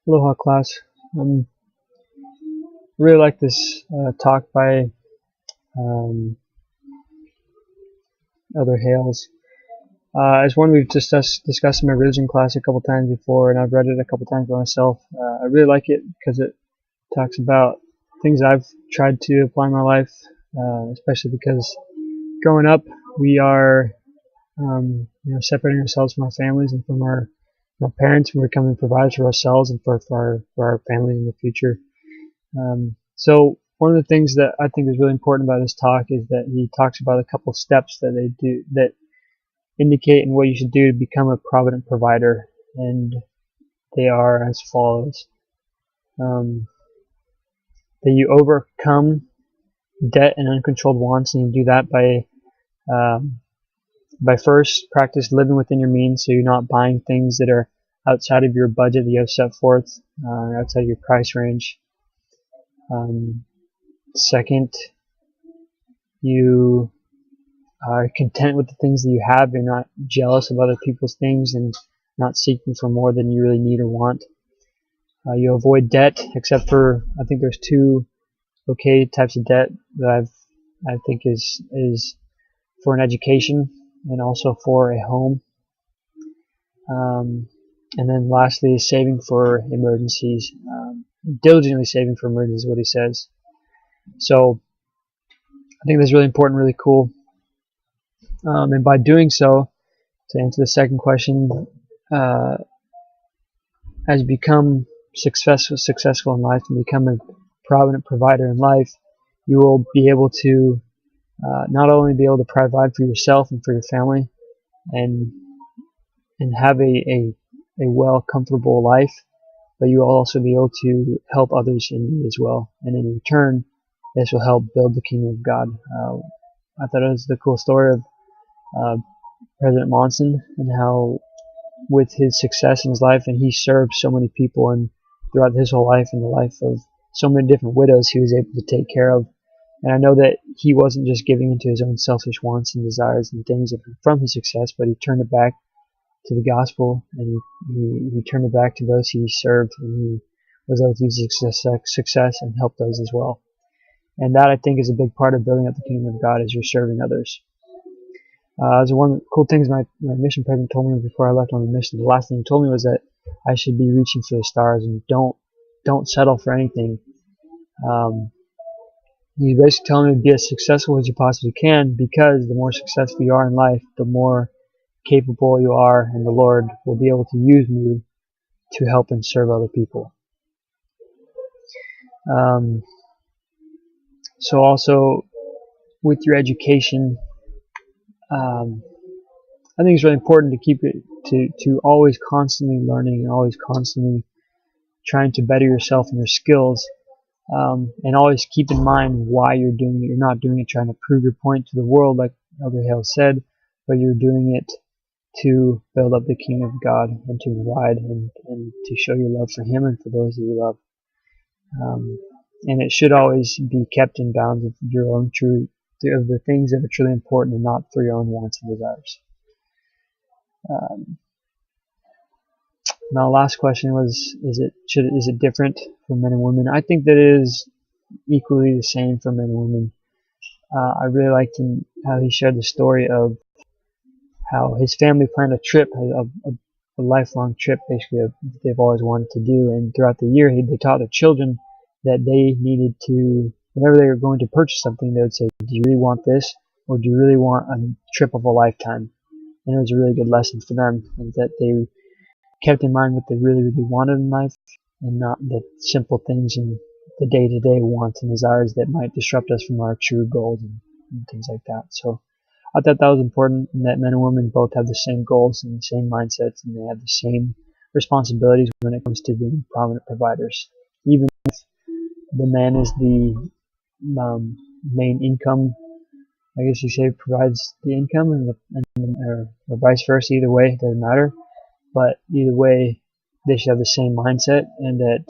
Aloha class. Really like this talk by um, Elder Hales. It's one we've discussed in my religion class a couple times before, and I've read it a couple times by myself. I really like it because it talks about things I've tried to apply in my life, especially because growing up we are separating ourselves from our families and from our parents. We're becoming providers for ourselves and for our family in the future. So one of the things that I think is really important about this talk is that he talks about a couple of steps that they do that indicate in what you should do to become a provident provider, and they are as follows: that you overcome debt and uncontrolled wants, and you do that by first practice living within your means, so you're not buying things that are outside of your budget that you have set forth, outside of your price range. Second, you are content with the things that you have. You're not jealous of other people's things and not seeking for more than you really need or want. You avoid debt, except for, I think there's two okay types of debt that I think is for an education and also for a home. And then lastly is saving for emergencies. Diligently saving for emergencies is what he says. So I think that's really important, really cool. And by doing so, to answer the second question, as you become successful in life and become a provident provider in life, you will be able to not only be able to provide for yourself and for your family, and have a well, comfortable life, but you will also be able to help others in need as well. And in return, this will help build the kingdom of God. I thought it was the cool story of President Monson, and how with his success in his life, and he served so many people, and throughout his whole life and the life of so many different widows he was able to take care of. And I know that he wasn't just giving into his own selfish wants and desires and things from his success, but he turned it back to the gospel, and he turned it back to those he served, and he was able to use his success and help those as well. And that, I think, is a big part of building up the kingdom of God, is you're serving others. So one of the cool things my mission president told me before I left on the mission, the last thing he told me was that I should be reaching for the stars and don't settle for anything. He's basically telling me to be as successful as you possibly can, because the more successful you are in life, the more capable you are, and the Lord will be able to use you to help and serve other people. So also with your education, I think it's really important to keep it to always constantly learning and always constantly trying to better yourself and your skills, and always keep in mind why you're doing it. You're not doing it trying to prove your point to the world, like Elder Hale said, but you're doing it to build up the kingdom of God and to provide and to show your love for Him and for those that you love. And it should always be kept in bounds of your own truth, of the things that are truly important, and not for your own wants and desires. Now, last question was: is it different for men and women? I think that it is equally the same for men and women. I really liked how he shared the story of how his family planned a trip, a lifelong trip, basically, they've always wanted to do. And throughout the year, they taught their children that they needed to, whenever they were going to purchase something, they would say, do you really want this, or do you really want a trip of a lifetime? And it was a really good lesson for them, and that they kept in mind what they really, really wanted in life, and not the simple things and the day-to-day wants and desires that might disrupt us from our true goals and things like that. So I thought that was important, and that men and women both have the same goals and the same mindsets, and they have the same responsibilities when it comes to being prominent providers. Even if the man is the main income, I guess you say, provides the income, or vice versa. Either way, it doesn't matter. But either way, they should have the same mindset, and that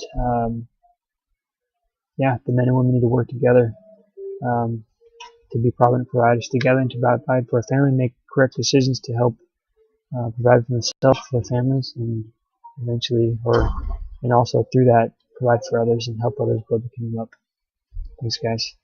the men and women need to work together to be provident providers together, and to provide for a family, make correct decisions to help provide for themselves, for their families, and eventually, or and also through that provide for others and help others build the kingdom up. Thanks, guys.